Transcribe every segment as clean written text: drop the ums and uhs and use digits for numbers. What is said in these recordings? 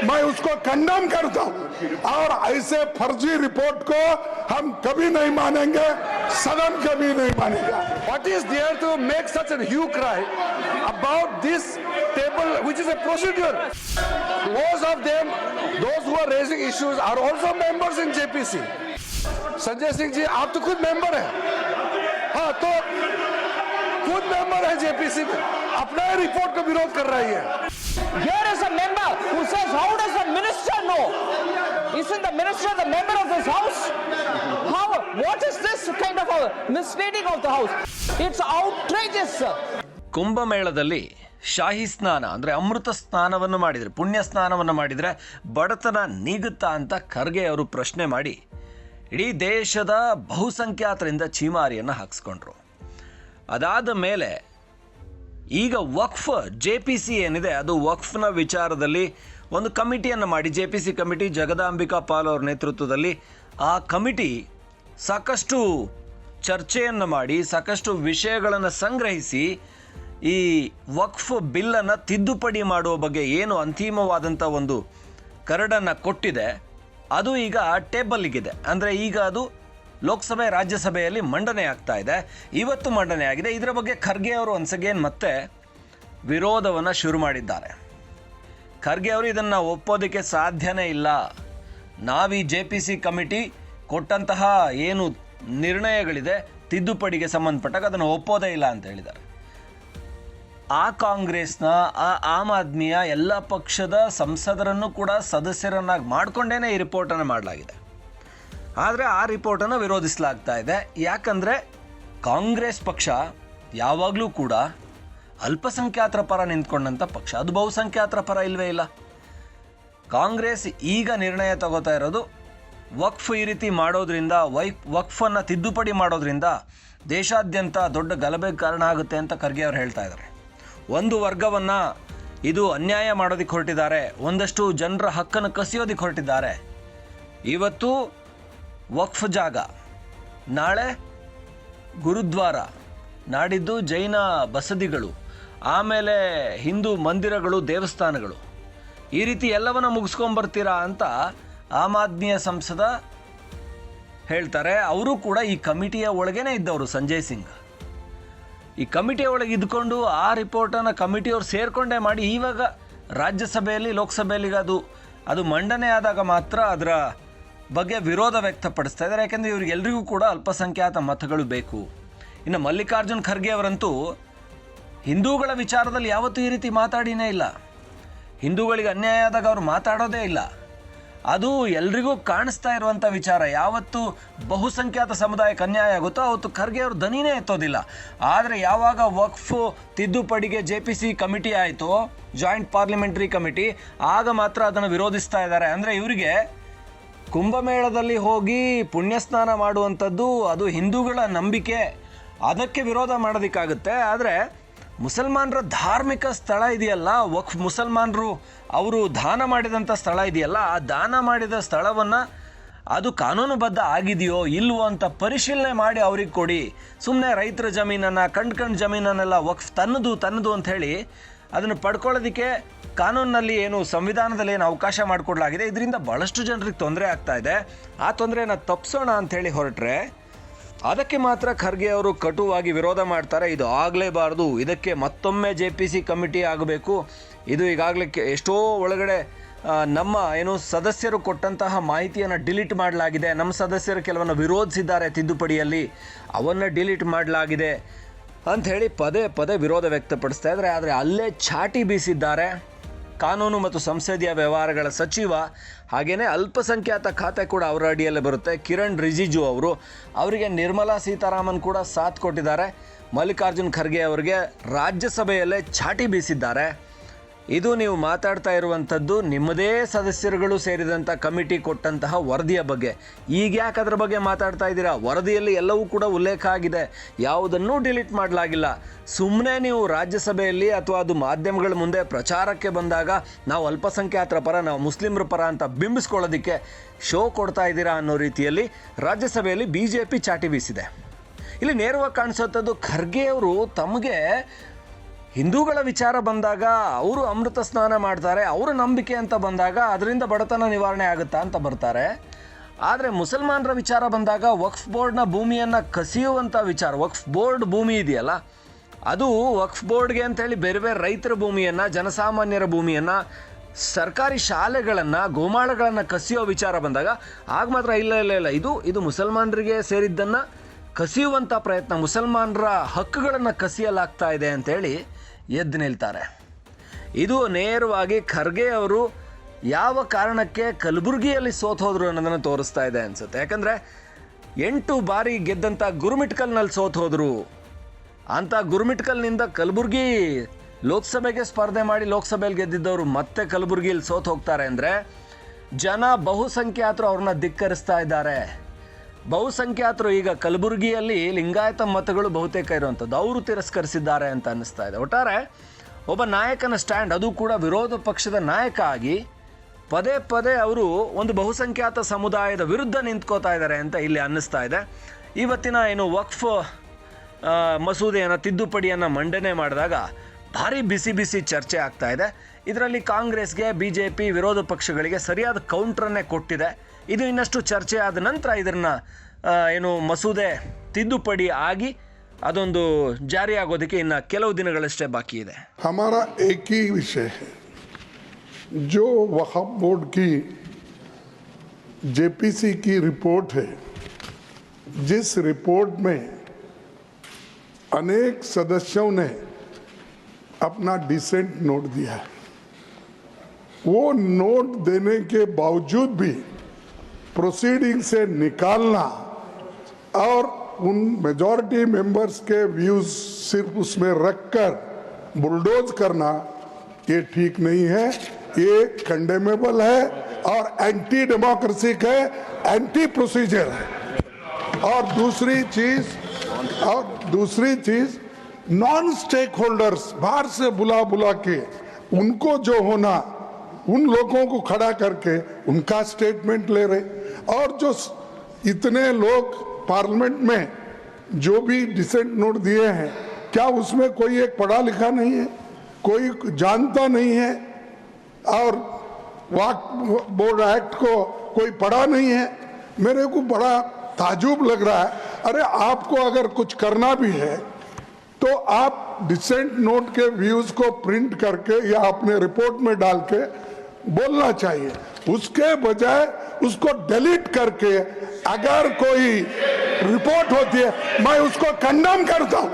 मैं उसको कंडेम करता हूं और ऐसे फर्जी रिपोर्ट को हम कभी नहीं मानेंगे, सदन कभी नहीं मानेगा। What is there to make such a hue cry about this table, which is a procedure? Most of them, those who are raising issues, are also members in JPC. Sanjay Singh ji, आप तो खुद मेंबर हैं। हाँ, तो खुद मेंबर है JPC में, अपना रिपोर्ट का विरोध कर रही है। Here is a member who says, how does the minister know? Isn't the minister the member of this house? How? What is this kind of a misleading of the house? It's outrageous, sir. ಕುಂಭಮೇಳದಲ್ಲಿ ಶಾಹಿ ಸ್ನಾನ ಅಂದರೆ ಅಮೃತ ಸ್ನಾನವನ್ನು ಮಾಡಿದರೆ, ಪುಣ್ಯ ಸ್ನಾನವನ್ನು ಮಾಡಿದರೆ ಬಡತನ ನೀಗುತ್ತಾ ಅಂತ ಖರ್ಗೆ ಅವರು ಪ್ರಶ್ನೆ ಮಾಡಿ ಇಡೀ ದೇಶದ ಬಹುಸಂಖ್ಯಾತರಿಂದ ಚೀಮಾರಿಯನ್ನು ಹಾಕಿಸ್ಕೊಂಡ್ರು. ಅದಾದ ಮೇಲೆ ಈಗ ವಕ್ಫ್ JPC ಏನಿದೆ, ಅದು ವಕ್ಫ್ನ ವಿಚಾರದಲ್ಲಿ ಒಂದು ಕಮಿಟಿಯನ್ನು ಮಾಡಿ, JPC ಕಮಿಟಿ ಜಗದಾಂಬಿಕಾ ಪಾಲ್ ಅವರ ನೇತೃತ್ವದಲ್ಲಿ ಆ ಕಮಿಟಿ ಸಾಕಷ್ಟು ಚರ್ಚೆಯನ್ನು ಮಾಡಿ ಸಾಕಷ್ಟು ವಿಷಯಗಳನ್ನು ಸಂಗ್ರಹಿಸಿ ಈ ವಕ್ಫ್ ಬಿಲ್ಲನ್ನು ತಿದ್ದುಪಡಿ ಮಾಡುವ ಬಗ್ಗೆ ಏನು ಅಂತಿಮವಾದಂಥ ಒಂದು ಕರಡನ್ನು ಕೊಟ್ಟಿದೆ, ಅದು ಈಗ ಟೇಬಲ್ಗಿದೆ. ಅಂದರೆ ಈಗ ಅದು ಲೋಕಸಭೆ ರಾಜ್ಯಸಭೆಯಲ್ಲಿ ಮಂಡನೆ ಆಗ್ತಾ ಇದೆ. ಇವತ್ತು ಮಂಡನೆ ಆಗಿದೆ. ಇದರ ಬಗ್ಗೆ ಖರ್ಗೆ ಅವರು ಒನ್ಸ್ ಅಗೇನ್ ಮತ್ತೆ ವಿರೋಧವನ್ನು ಶುರು ಮಾಡಿದ್ದಾರೆ. ಖರ್ಗೆ ಅವರು ಇದನ್ನು ಒಪ್ಪೋದಕ್ಕೆ ಸಾಧ್ಯನೇ ಇಲ್ಲ, ನಾವು ಈ JPC ಕಮಿಟಿ ಕೊಟ್ಟಂತಹ ಏನು ನಿರ್ಣಯಗಳಿದೆ ತಿದ್ದುಪಡಿಗೆ ಸಂಬಂಧಪಟ್ಟಾಗ ಅದನ್ನು ಒಪ್ಪೋದೇ ಇಲ್ಲ ಅಂತ ಹೇಳಿದ್ದಾರೆ. ಆ ಕಾಂಗ್ರೆಸ್ನ, ಆ ಆಮ್ ಆದ್ಮಿಯ ಎಲ್ಲ ಪಕ್ಷದ ಸಂಸದರನ್ನು ಕೂಡ ಸದಸ್ಯರನ್ನಾಗಿ ಮಾಡಿಕೊಂಡೇ ಈ ರಿಪೋರ್ಟನ್ನು ಮಾಡಲಾಗಿದೆ. ಆದರೆ ಆ ರಿಪೋರ್ಟನ್ನು ವಿರೋಧಿಸಲಾಗ್ತಾ ಇದೆ. ಯಾಕಂದರೆ ಕಾಂಗ್ರೆಸ್ ಪಕ್ಷ ಯಾವಾಗಲೂ ಕೂಡ ಅಲ್ಪಸಂಖ್ಯಾತರ ಪರ ನಿಂತ್ಕೊಂಡಂಥ ಪಕ್ಷ, ಅದು ಬಹುಸಂಖ್ಯಾತರ ಪರ ಇಲ್ಲವೇ ಇಲ್ಲ. ಕಾಂಗ್ರೆಸ್ ಈಗ ನಿರ್ಣಯ ತಗೋತಾ ಇರೋದು ವಕ್ಫ್ ಈ ರೀತಿ ಮಾಡೋದ್ರಿಂದ, ವಕ್ಫನ್ನು ತಿದ್ದುಪಡಿ ಮಾಡೋದ್ರಿಂದ ದೇಶಾದ್ಯಂತ ದೊಡ್ಡ ಗಲಭೆಗೆ ಕಾರಣ ಆಗುತ್ತೆ ಅಂತ ಖರ್ಗೆ ಅವರು ಹೇಳ್ತಾ ಇದ್ದಾರೆ. ಒಂದು ವರ್ಗವನ್ನು ಇದು ಅನ್ಯಾಯ ಮಾಡೋದಕ್ಕೆ ಹೊರಟಿದ್ದಾರೆ, ಒಂದಷ್ಟು ಜನರ ಹಕ್ಕನ್ನು ಕಸಿಯೋದಕ್ಕೆ ಹೊರಟಿದ್ದಾರೆ. ಇವತ್ತು ವಕ್ಫ್ ಜಾಗ, ನಾಳೆ ಗುರುದ್ವಾರ, ನಾಡಿದ್ದು ಜೈನ ಬಸದಿಗಳು, ಆಮೇಲೆ ಹಿಂದೂ ಮಂದಿರಗಳು, ದೇವಸ್ಥಾನಗಳು, ಈ ರೀತಿ ಎಲ್ಲವನ್ನ ಮುಗಿಸ್ಕೊಂಬರ್ತೀರಾ ಅಂತ ಆಮ್ ಆದ್ಮಿಯ ಸಂಸದ ಹೇಳ್ತಾರೆ. ಅವರು ಕೂಡ ಈ ಕಮಿಟಿಯ ಒಳಗೇನೆ ಇದ್ದವರು. ಸಂಜಯ್ ಸಿಂಗ್ ಈ ಕಮಿಟಿಯ ಒಳಗೆ ಇದ್ಕೊಂಡು ಆ ರಿಪೋರ್ಟನ್ನು ಕಮಿಟಿಯವ್ರು ಸೇರಿಕೊಂಡೇ ಮಾಡಿ ಇವಾಗ ರಾಜ್ಯಸಭೆಯಲ್ಲಿ, ಲೋಕಸಭೆಯಲ್ಲಿ ಅದು ಮಂಡನೆ ಆದಾಗ ಮಾತ್ರ ಅದರ ಬಗ್ಗೆ ವಿರೋಧ ವ್ಯಕ್ತಪಡಿಸ್ತಾ ಇದ್ದಾರೆ. ಯಾಕೆಂದರೆ ಇವರಿಗೆಲ್ಲರಿಗೂ ಕೂಡ ಅಲ್ಪಸಂಖ್ಯಾತ ಮತಗಳು ಬೇಕು. ಇನ್ನು ಮಲ್ಲಿಕಾರ್ಜುನ್ ಖರ್ಗೆ ಅವರಂತೂ ಹಿಂದೂಗಳ ವಿಚಾರದಲ್ಲಿ ಯಾವತ್ತೂ ಈ ರೀತಿ ಮಾತಾಡಿನೇ ಇಲ್ಲ. ಹಿಂದೂಗಳಿಗೆ ಅನ್ಯಾಯ ಆದಾಗ ಅವರು ಮಾತಾಡೋದೇ ಇಲ್ಲ. ಅದು ಎಲ್ರಿಗೂ ಕಾಣಿಸ್ತಾ ಇರುವಂಥ ವಿಚಾರ. ಯಾವತ್ತು ಬಹುಸಂಖ್ಯಾತ ಸಮುದಾಯಕ್ಕೆ ಅನ್ಯಾಯ ಆಗುತ್ತೋ ಅವತ್ತು ಖರ್ಗೆ ಅವರು ದನಿನೇ ಎತ್ತೋದಿಲ್ಲ. ಆದರೆ ಯಾವಾಗ ವಕ್ಫ್ ತಿದ್ದುಪಡಿಗೆ JPC ಕಮಿಟಿ ಆಯಿತು, ಜಾಯಿಂಟ್ ಪಾರ್ಲಿಮೆಂಟ್ರಿ ಕಮಿಟಿ, ಆಗ ಮಾತ್ರ ಅದನ್ನು ವಿರೋಧಿಸ್ತಾ ಇದ್ದಾರೆ. ಅಂದರೆ ಇವರಿಗೆ ಕುಂಭಮೇಳದಲ್ಲಿ ಹೋಗಿ ಪುಣ್ಯಸ್ನಾನ ಮಾಡುವಂಥದ್ದು ಅದು ಹಿಂದೂಗಳ ನಂಬಿಕೆ, ಅದಕ್ಕೆ ವಿರೋಧ ಮಾಡೋದಕ್ಕಾಗುತ್ತೆ. ಆದರೆ ಮುಸಲ್ಮಾನರ ಧಾರ್ಮಿಕ ಸ್ಥಳ ಇದೆಯಲ್ಲ, ವಕ್ಫ್ ಮುಸಲ್ಮಾನರು ಅವರು ದಾನ ಮಾಡಿದಂಥ ಸ್ಥಳ ಇದೆಯಲ್ಲ, ಆ ದಾನ ಮಾಡಿದ ಸ್ಥಳವನ್ನು ಅದು ಕಾನೂನುಬದ್ಧ ಆಗಿದೆಯೋ ಇಲ್ವೋ ಅಂತ ಪರಿಶೀಲನೆ ಮಾಡಿ ಅವ್ರಿಗೆ ಕೊಡಿ. ಸುಮ್ಮನೆ ರೈತರ ಜಮೀನನ್ನು, ಕಂಡು ಜಮೀನನ್ನೆಲ್ಲ ವಕ್ಫ್ ತನ್ನದು ಅಂತ ಹೇಳಿ ಅದನ್ನು ಪಡ್ಕೊಳ್ಳೋದಕ್ಕೆ ಕಾನೂನಿನಲ್ಲಿ ಏನು, ಸಂವಿಧಾನದಲ್ಲಿ ಏನು ಅವಕಾಶ ಮಾಡಿಕೊಡ್ಲಾಗಿದೆ. ಇದರಿಂದ ಭಾಳಷ್ಟು ಜನರಿಗೆ ತೊಂದರೆ ಆಗ್ತಾ ಇದೆ. ಆ ತೊಂದರೆನ ತಪ್ಪಿಸೋಣ ಅಂಥೇಳಿ ಹೊರಟ್ರೆ ಅದಕ್ಕೆ ಮಾತ್ರ ಖರ್ಗೆ ಅವರು ಕಟುವಾಗಿ ವಿರೋಧ ಮಾಡ್ತಾರೆ. ಇದು ಆಗಲೇಬಾರ್ದು, ಇದಕ್ಕೆ ಮತ್ತೊಮ್ಮೆ JPC ಕಮಿಟಿ ಆಗಬೇಕು. ಇದು ಈಗಾಗಲೇ ಎಷ್ಟೋ ಒಳಗಡೆ ನಮ್ಮ ಏನು ಸದಸ್ಯರು ಕೊಟ್ಟಂತಹ ಮಾಹಿತಿಯನ್ನು ಡಿಲೀಟ್ ಮಾಡಲಾಗಿದೆ, ನಮ್ಮ ಸದಸ್ಯರು ಕೆಲವನ್ನು ವಿರೋಧಿಸಿದ್ದಾರೆ ತಿದ್ದುಪಡಿಯಲ್ಲಿ, ಅವನ್ನು ಡಿಲೀಟ್ ಮಾಡಲಾಗಿದೆ ಅಂಥೇಳಿ ಪದೇ ವಿರೋಧ ವ್ಯಕ್ತಪಡಿಸ್ತಾ ಇದ್ದಾರೆ. ಆದರೆ ಅಲ್ಲೇ ಚಾಟಿ ಬೀಸಿದ್ದಾರೆ ಕಾನೂನು ಮತ್ತು ಸಂಸದೀಯ ವ್ಯವಹಾರಗಳ ಸಚಿವ, ಹಾಗೆಯೇ ಅಲ್ಪಸಂಖ್ಯಾತ ಖಾತೆ ಕೂಡ ಅವರ ಅಡಿಯಲ್ಲೇ ಬರುತ್ತೆ, ಕಿರಣ್ ರಿಜಿಜು ಅವರು. ಅವರಿಗೆ ನಿರ್ಮಲಾ ಸೀತಾರಾಮನ್ ಕೂಡ ಸಾಥ್ ಕೊಟ್ಟಿದ್ದಾರೆ. ಮಲ್ಲಿಕಾರ್ಜುನ್ ಖರ್ಗೆ ಅವರಿಗೆ ರಾಜ್ಯಸಭೆಯಲ್ಲೇ ಚಾಟಿ ಬೀಸಿದ್ದಾರೆ. ಇದು ನೀವು ಮಾತಾಡ್ತಾ ಇರುವಂಥದ್ದು ನಿಮ್ಮದೇ ಸದಸ್ಯರುಗಳು ಸೇರಿದಂಥ ಕಮಿಟಿ ಕೊಟ್ಟಂತಹ ವರದಿಯ ಬಗ್ಗೆ. ಈಗ ಯಾಕೆ ಅದರ ಬಗ್ಗೆ ಮಾತಾಡ್ತಾ ಇದ್ದೀರಾ? ವರದಿಯಲ್ಲಿ ಎಲ್ಲವೂ ಕೂಡ ಉಲ್ಲೇಖ ಆಗಿದೆ, ಯಾವುದನ್ನೂ ಡಿಲೀಟ್ ಮಾಡಲಾಗಿಲ್ಲ. ಸುಮ್ಮನೆ ನೀವು ರಾಜ್ಯಸಭೆಯಲ್ಲಿ ಅಥವಾ ಅದು ಮಾಧ್ಯಮಗಳ ಮುಂದೆ ಪ್ರಚಾರಕ್ಕೆ ಬಂದಾಗ ನಾವು ಅಲ್ಪಸಂಖ್ಯಾತರ ಪರ, ನಾವು ಮುಸ್ಲಿಮರ ಪರ ಅಂತ ಬಿಂಬಿಸ್ಕೊಳ್ಳೋದಕ್ಕೆ ಶೋ ಕೊಡ್ತಾ ಇದ್ದೀರಾ ಅನ್ನೋ ರೀತಿಯಲ್ಲಿ ರಾಜ್ಯಸಭೆಯಲ್ಲಿ BJP ಚಾಟಿ ಬೀಸಿದೆ. ಇಲ್ಲಿ ನೇರವಾಗಿ ಕಾಣಿಸುವಂಥದ್ದು ಖರ್ಗೆ ಅವರು ತಮಗೆ ಹಿಂದೂಗಳ ವಿಚಾರ ಬಂದಾಗ ಅವರು ಅಮೃತ ಸ್ನಾನ ಮಾಡ್ತಾರೆ, ಅವರ ನಂಬಿಕೆ ಅಂತ ಬಂದಾಗ ಅದರಿಂದ ಬಡತನ ನಿವಾರಣೆ ಆಗುತ್ತಾ ಅಂತ ಬರ್ತಾರೆ. ಆದರೆ ಮುಸಲ್ಮಾನರ ವಿಚಾರ ಬಂದಾಗ ವಕ್ಫ್ ಬೋರ್ಡ್ನ ಭೂಮಿಯನ್ನು ಕಸಿಯುವಂಥ ವಿಚಾರ, ವಕ್ಫ್ ಬೋರ್ಡ್ ಭೂಮಿ ಇದೆಯಲ್ಲ, ಅದು ವಕ್ಫ್ ಬೋರ್ಡ್ಗೆ ಅಂತೇಳಿ ಬೇರೆ ಬೇರೆ ರೈತರ ಭೂಮಿಯನ್ನು, ಜನಸಾಮಾನ್ಯರ ಭೂಮಿಯನ್ನು, ಸರ್ಕಾರಿ ಶಾಲೆಗಳನ್ನು, ಗೋಮಾಳಗಳನ್ನು ಕಸಿಯೋ ವಿಚಾರ ಬಂದಾಗ ಆಗ ಮಾತ್ರ ಇಲ್ಲ ಇದು ಮುಸಲ್ಮಾನರಿಗೆ ಸೇರಿದ್ದನ್ನು ಕಸಿಯುವಂಥ ಪ್ರಯತ್ನ, ಮುಸಲ್ಮಾನರ ಹಕ್ಕುಗಳನ್ನು ಕಸಿಯಲಾಗ್ತಾ ಇದೆ ಅಂತೇಳಿ ಎದ್ದು ನಿಲ್ತಾರೆ. ಇದು ನೇರವಾಗಿ ಖರ್ಗೆ ಅವರು ಯಾವ ಕಾರಣಕ್ಕೆ ಕಲಬುರಗಿಯಲ್ಲಿ ಸೋತು ಹೋದರು ಅನ್ನೋದನ್ನು ತೋರಿಸ್ತಾ ಇದೆ ಅನಿಸುತ್ತೆ. ಯಾಕಂದರೆ 8 ಬಾರಿ ಗೆದ್ದಂಥ ಗುರುಮಿಟ್ಕಲ್ನಲ್ಲಿ ಸೋತು ಹೋದರು. ಅಂಥ ಗುರುಮಿಟ್ಕಲ್ನಿಂದ ಕಲಬುರಗಿ ಲೋಕಸಭೆಗೆ ಸ್ಪರ್ಧೆ ಮಾಡಿ ಲೋಕಸಭೆಯಲ್ಲಿ ಗೆದ್ದಿದ್ದವರು ಮತ್ತೆ ಕಲಬುರಗಿಯಲ್ಲಿ ಸೋತು ಹೋಗ್ತಾರೆ ಅಂದರೆ ಜನ ಬಹುಸಂಖ್ಯಾತರು ಅವ್ರನ್ನ ಧಿಕ್ಕರಿಸ್ತಾ ಇದ್ದಾರೆ. ಬಹುಸಂಖ್ಯಾತರು ಈಗ ಕಲಬುರಗಿಯಲ್ಲಿ ಲಿಂಗಾಯತ ಮತಗಳು ಬಹುತೇಕ ಇರುವಂಥದ್ದು, ಅವರು ತಿರಸ್ಕರಿಸಿದ್ದಾರೆ ಅಂತ ಅನ್ನಿಸ್ತಾ ಇದೆ. ಒಟ್ಟಾರೆ ಒಬ್ಬ ನಾಯಕನ ಸ್ಟ್ಯಾಂಡ್, ಅದು ಕೂಡ ವಿರೋಧ ಪಕ್ಷದ ನಾಯಕ ಆಗಿ ಪದೇ ಪದೇ ಅವರು ಒಂದು ಬಹುಸಂಖ್ಯಾತ ಸಮುದಾಯದ ವಿರುದ್ಧ ನಿಂತ್ಕೋತಾ ಇದ್ದಾರೆ ಅಂತ ಇಲ್ಲಿ ಅನ್ನಿಸ್ತಾ ಇದೆ. ಇವತ್ತಿನ ಏನು ವಕ್ಫ್ ಮಸೂದೆಯನ್ನು, ತಿದ್ದುಪಡಿಯನ್ನು ಮಂಡನೆ ಮಾಡಿದಾಗ ಭಾರಿ ಬಿಸಿ ಚರ್ಚೆ ಆಗ್ತಾ ಇದೆ. ಇದರಲ್ಲಿ ಕಾಂಗ್ರೆಸ್ಗೆ, BJP ವಿರೋಧ ಪಕ್ಷಗಳಿಗೆ ಸರಿಯಾದ ಕೌಂಟ್ರನ್ನೇ ಕೊಟ್ಟಿದೆ. ಇದು ಇನ್ನಷ್ಟು ಚರ್ಚೆ ಆದ ನಂತರ ಇದನ್ನು ಏನು ಮಸೂದೆ ತಿದ್ದುಪಡಿ ಆಗಿ ಅದೊಂದು ಜಾರಿ ಆಗೋದಕ್ಕೆ ಇನ್ನು ಕೆಲವು ದಿನಗಳಷ್ಟೇ ಬಾಕಿ ಇದೆ. हमारा एक ही विषय है, जो वक्फ बोर्ड की JPC की रिपोर्ट है, जिस रिपोर्ट में अनेक सदस्यों ने अपना डिसेंट नोट दिया है, वो नोट देने के बावजूद भी प्रोसीडिंग से निकालना और उन मेजॉरिटी मेंबर्स के व्यूज सिर्फ उसमें रखकर बुलडोज करना, ये ठीक नहीं है, ये कंडेमेबल है और एंटी डेमोक्रेसिक है, एंटी प्रोसीजर है. और दूसरी चीज नॉन स्टेक होल्डर्स बाहर से बुला के उनको जो होना, उन लोगों को खड़ा करके उनका स्टेटमेंट ले रहे. और जो इतने लोग पार्लियामेंट में जो भी डिसेंट नोट दिए हैं, क्या उसमें कोई एक पढ़ा लिखा नहीं है, कोई जानता नहीं है और वक्फ बोर्ड एक्ट को कोई पढ़ा नहीं है? मेरे को बड़ा ताजुब लग रहा है. अरे आपको अगर कुछ करना भी है तो आप डिसेंट नोट के व्यूज को प्रिंट करके या अपने रिपोर्ट में डाल के बोलना चाहिए. उसके बजाय उसको डिलीट करके अगर कोई रिपोर्ट होती है, मैं उसको कंडेम करता हूं.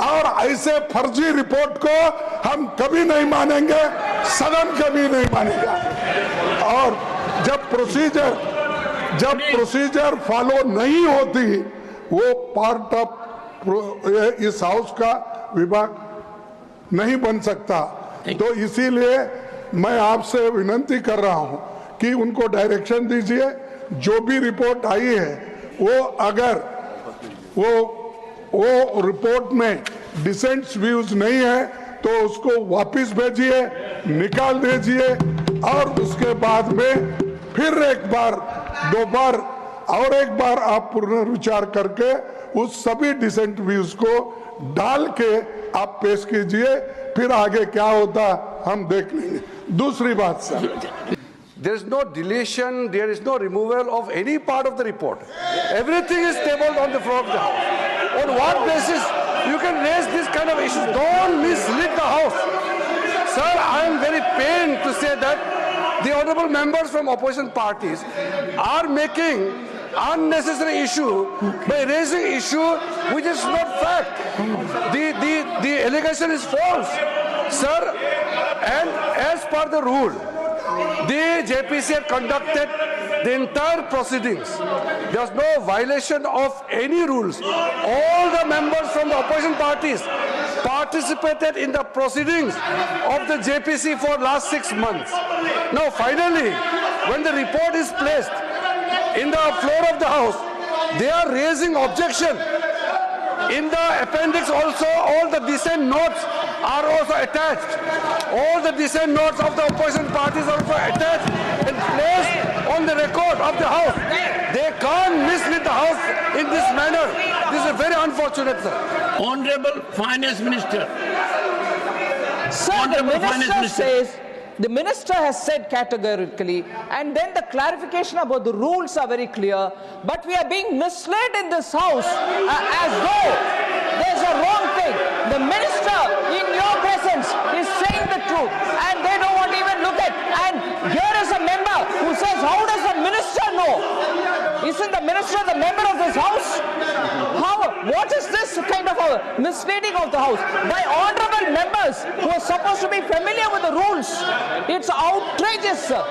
और ऐसे फर्जी रिपोर्ट को हम कभी नहीं मानेंगे, सदन कभी नहीं मानेगा. और जब प्रोसीजर फॉलो नहीं होती, वो पार्ट ऑफ इस हाउस का विभाग नहीं बन सकता. तो इसीलिए मैं आपसे विनती कर रहा हूं कि उनको डायरेक्शन दीजिए, जो भी रिपोर्ट आई है वो अगर वो रिपोर्ट में डिसेंट व्यूज नहीं है तो उसको वापस भेजिए, निकाल दीजिए. और उसके बाद में फिर एक बार, 2 बार और एक बार आप पुनर्विचार करके उस सभी डिसेंट व्यूज को डाल के आप पेश कीजिए. फिर आगे क्या होता हम देख लेंगे. दूसरी बात sir, There is no deletion, there is no removal of any part of the report. Everything is tabled on the floor of the House. On what basis you can raise this kind of issues? Don't mislead the House. Sir, I am very pained to say that the honorable members from opposition parties are making unnecessary issue by raising issue which is not fact. The allegation is false, sir. And as per the rule, the JPC had conducted the entire proceedings. There was no violation of any rules. All the members from the opposition parties participated in the proceedings of the JPC for last 6 months. Now finally, when the report is placed in the floor of the House, they are raising objection. In the appendix also, all the dissent notes are also attached. All the dissent notes of the opposition parties are also attached and placed on the record of the House. They can't mislead the House in this manner. This is very unfortunate, sir. Honorable Finance Minister, Sir, the Honorable Finance minister Minister. says, the minister has said categorically, and then the clarification about the rules are very clear, but we are being misled in this house as though there's a wrong thing. The minister, in your presence, is saying the truth, and they don't want to even look at. And here is a member who says, how does the minister know? Isn't the minister the member of this house? What is this kind of a misleading of the house by honorable members who are supposed to be familiar with the rules? It's outrageous, sir.